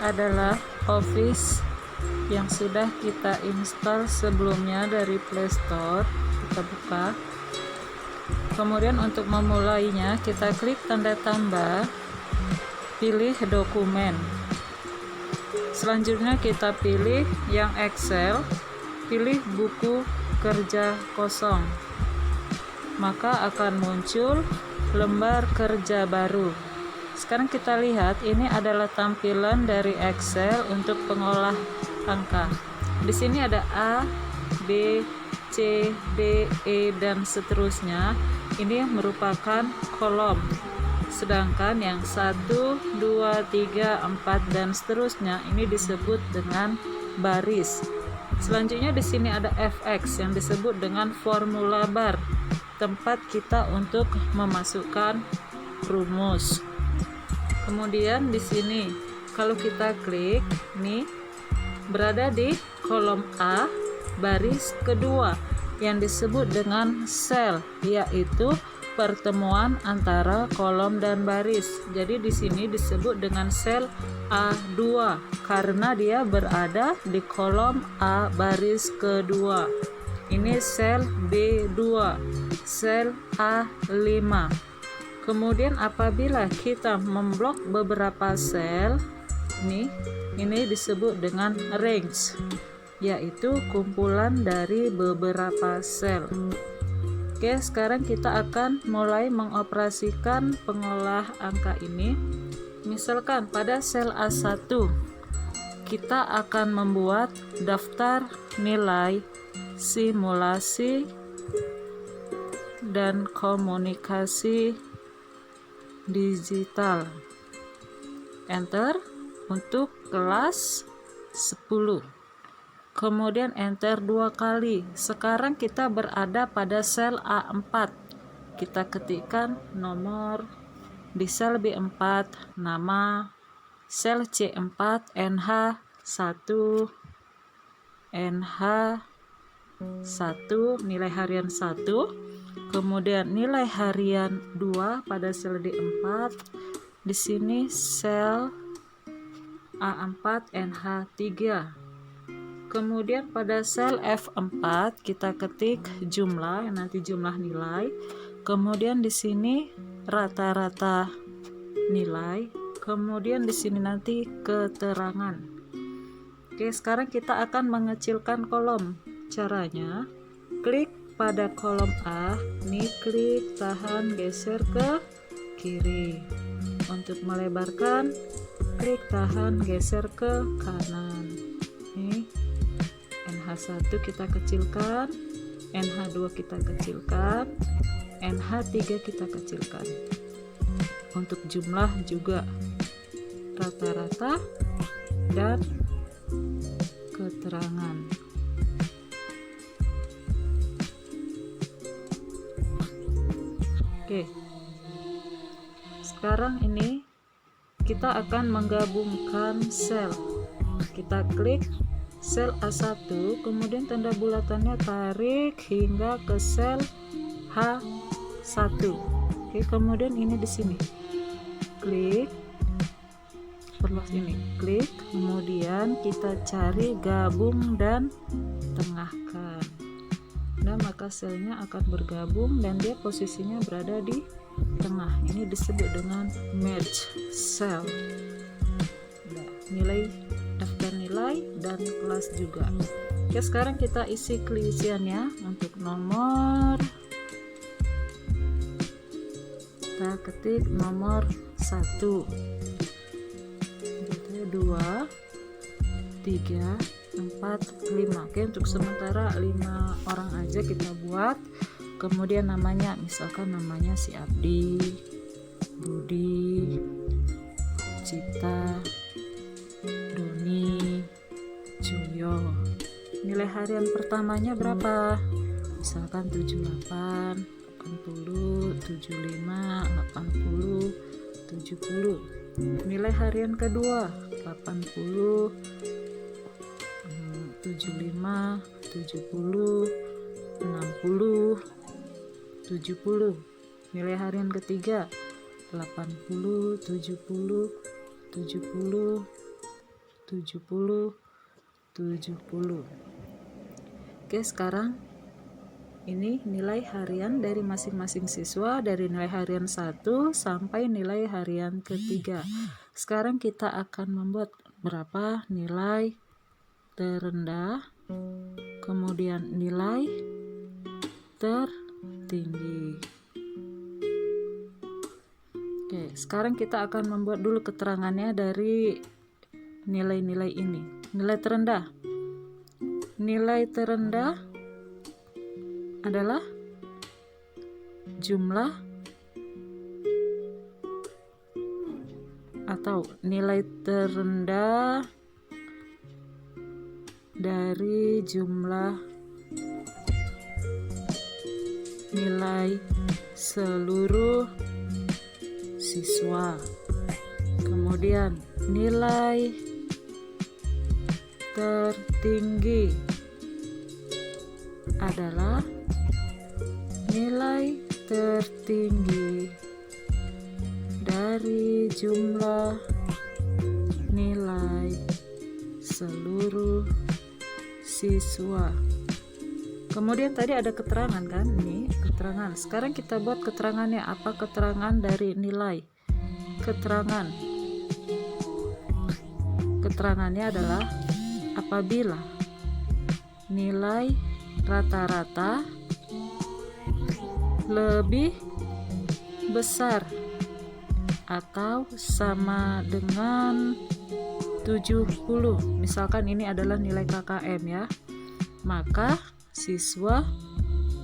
adalah Office yang sudah kita install sebelumnya dari Play Store. Kita buka. Kemudian untuk memulainya kita klik tanda tambah, pilih dokumen. Selanjutnya kita pilih yang Excel, pilih buku kerja kosong. Maka akan muncul lembar kerja baru. Sekarang kita lihat ini adalah tampilan dari Excel untuk pengolah angka. Di sini ada A, B, C, D, E dan seterusnya. Ini merupakan kolom. Sedangkan yang 1, 2, 3, 4 dan seterusnya ini disebut dengan baris. Selanjutnya di sini ada FX yang disebut dengan formula bar, tempat kita untuk memasukkan rumus. Kemudian di sini kalau kita klik nih berada di kolom A baris kedua yang disebut dengan sel, yaitu pertemuan antara kolom dan baris. Jadi di sini disebut dengan sel A2 karena dia berada di kolom A baris kedua. Ini sel B2, sel A5. Kemudian apabila kita memblok beberapa sel, ini disebut dengan range, yaitu kumpulan dari beberapa sel. Oke, sekarang kita akan mulai mengoperasikan pengolah angka ini. Misalkan pada sel A1 kita akan membuat daftar nilai simulasi dan komunikasi digital. Enter untuk kelas 10. Kemudian enter 2 kali. Sekarang kita berada pada sel A4. Kita ketikkan nomor, di sel B4 nama, sel C4 NH1, NH1 nilai harian 1. Kemudian nilai harian 2 pada sel D4. Di sini sel A4 NH3. Kemudian pada sel F4 kita ketik jumlah, nanti jumlah nilai. Kemudian di sini rata-rata nilai. Kemudian di sini nanti keterangan. Oke, sekarang kita akan mengecilkan kolom. Caranya klik pada kolom A, nih klik, tahan, geser ke kiri. Untuk melebarkan, klik, tahan, geser ke kanan. Nih, NH1 kita kecilkan, NH2 kita kecilkan, NH3 kita kecilkan. Untuk jumlah juga rata-rata dan keterangan. Oke, sekarang ini kita akan menggabungkan sel. Kita klik sel A1, kemudian tanda bulatannya tarik hingga ke sel H1. Oke, kemudian ini di sini klik, perluas ini, klik, kemudian kita cari gabung dan tengahkan. Nah, maka selnya akan bergabung dan dia posisinya berada di tengah. Ini disebut dengan merge cell. Nah, nilai, daftar nilai dan kelas juga. Oke, sekarang kita isi keisiannya. Untuk nomor kita ketik nomor 1, 2, 3, 4, 5. Oke, untuk sementara 5 orang aja kita buat. Kemudian namanya, misalkan namanya si Abdi, Budi, Cita, Doni, Julio. Nilai harian pertamanya berapa? Misalkan 78, 80, 75, 80, 70. Nilai harian kedua 80, 75, 70, 60, 70. Nilai harian ketiga 80, 70, 70, 70, 70. Oke, sekarang ini nilai harian dari masing-masing siswa dari nilai harian 1 sampai nilai harian ketiga. Sekarang kita akan membuat berapa nilai terendah, kemudian nilai tertinggi. Oke, sekarang kita akan membuat dulu keterangannya dari nilai-nilai ini. Nilai terendah. Nilai terendah adalah jumlah atau nilai terendah dari jumlah nilai seluruh siswa. Kemudian nilai tertinggi adalah nilai tertinggi dari jumlah nilai seluruh siswa. Kemudian tadi ada keterangan kan, ini keterangan. Sekarang kita buat keterangannya. Apa keterangan dari nilai? Keterangannya adalah apabila nilai rata-rata lebih besar atau sama dengan 70, misalkan ini adalah nilai KKM ya, maka siswa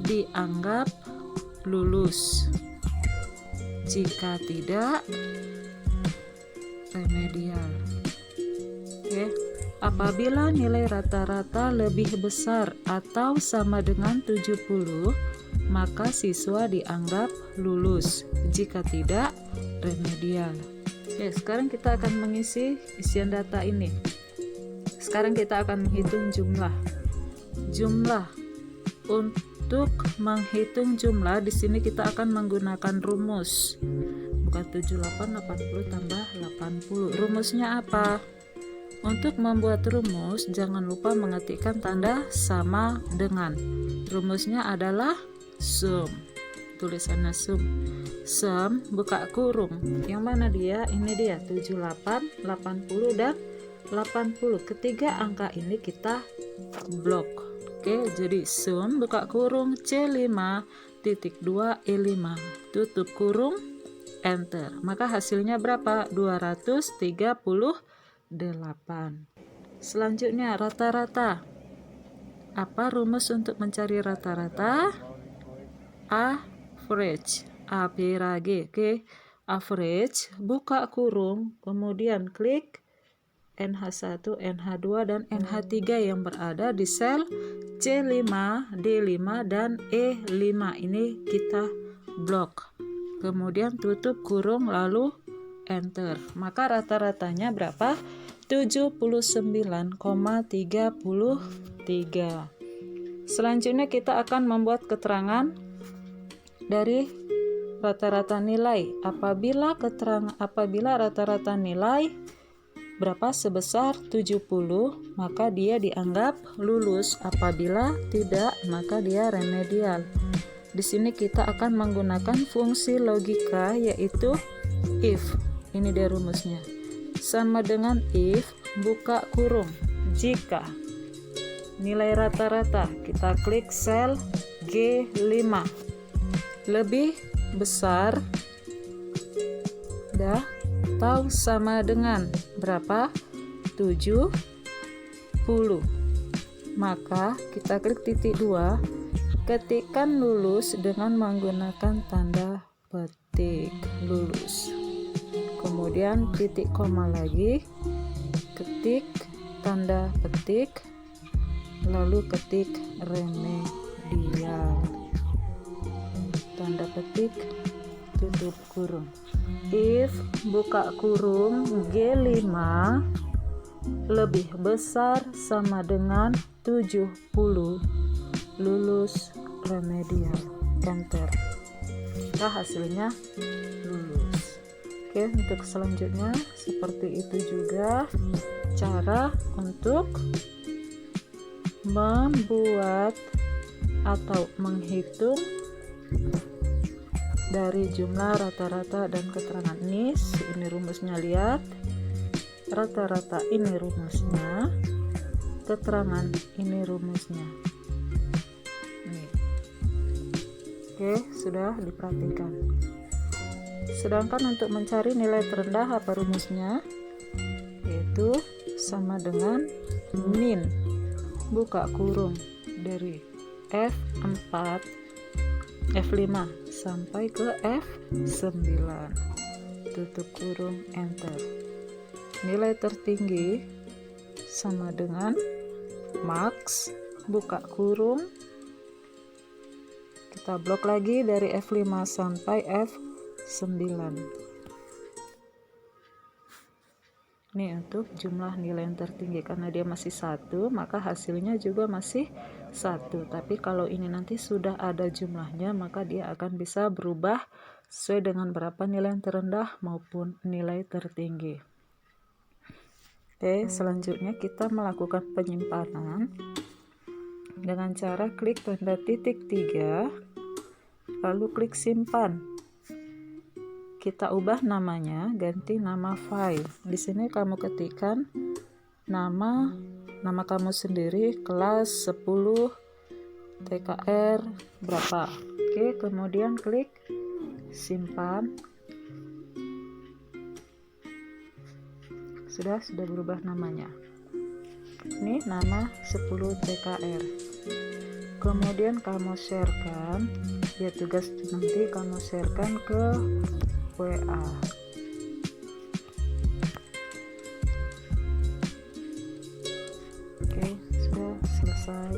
dianggap lulus. Jika tidak, remedial. Oke. Apabila nilai rata-rata lebih besar atau sama dengan 70, maka siswa dianggap lulus. Jika tidak, remedial. Oke, sekarang kita akan mengisi isian data ini. Sekarang kita akan menghitung jumlah. Untuk menghitung jumlah di sini kita akan menggunakan rumus. Bukan 78, 80 tambah 80. Rumusnya apa? Untuk membuat rumus, jangan lupa mengetikkan tanda sama dengan. Rumusnya adalah sum. Tulisannya sum. Sum, buka kurung. Yang mana dia? Ini dia, 78, 80, dan 80. Ketiga angka ini kita blok. Oke, jadi sum, buka kurung, C5.2 E5. Tutup kurung, enter. Maka hasilnya berapa? 238. Selanjutnya rata-rata. Apa rumus untuk mencari rata-rata? Average. Average. Oke. Average, buka kurung, kemudian klik NH1, NH2, dan NH3 yang berada di sel C5, D5, dan E5. Ini kita blok. Kemudian tutup kurung lalu enter. Maka rata-ratanya berapa? 79,33. Selanjutnya kita akan membuat keterangan dari rata-rata nilai. Apabila rata-rata nilai berapa sebesar 70, maka dia dianggap lulus. Apabila tidak, maka dia remedial. Di sini kita akan menggunakan fungsi logika yaitu if. Ini dia rumusnya. Sama dengan if, buka kurung. Jika nilai rata-rata, kita klik sel G5 lebih besar atau sama dengan berapa? 70. Maka kita klik titik 2, ketikkan lulus dengan menggunakan tanda petik lulus. Kemudian titik koma lagi, ketik tanda petik, lalu ketik remedial. Tanda petik, tutup kurung. If, buka kurung, G5 lebih besar sama dengan 70, lulus remedial. Enter. Nah, hasilnya lulus. Oke, untuk selanjutnya seperti itu juga. cara untuk membuat atau menghitung dari jumlah rata-rata dan keterangan. Ini rumusnya, lihat. Rata-rata ini rumusnya, keterangan ini rumusnya. Nih. Oke, sudah diperhatikan. Sedangkan untuk mencari nilai terendah, apa rumusnya? Yaitu sama dengan min buka kurung dari F4 F5 sampai ke F9 tutup kurung, enter. Nilai tertinggi sama dengan max buka kurung, kita blok lagi dari F5 sampai F9. Ini untuk jumlah nilai yang tertinggi, karena dia masih 1 maka hasilnya juga masih 1. Tapi kalau ini nanti sudah ada jumlahnya, maka dia akan bisa berubah sesuai dengan berapa nilai yang terendah maupun nilai tertinggi. Oke, selanjutnya kita melakukan penyimpanan dengan cara klik tanda titik 3 lalu klik simpan. Kita ubah namanya, ganti nama file. Di sini kamu ketikkan nama kamu sendiri, kelas 10 TKR berapa. Oke, kemudian klik simpan. Sudah berubah namanya. Ini nama 10 TKR. Kemudian kamu sharekan, ya tugas nanti kamu sharekan ke WA. Oke, sudah selesai.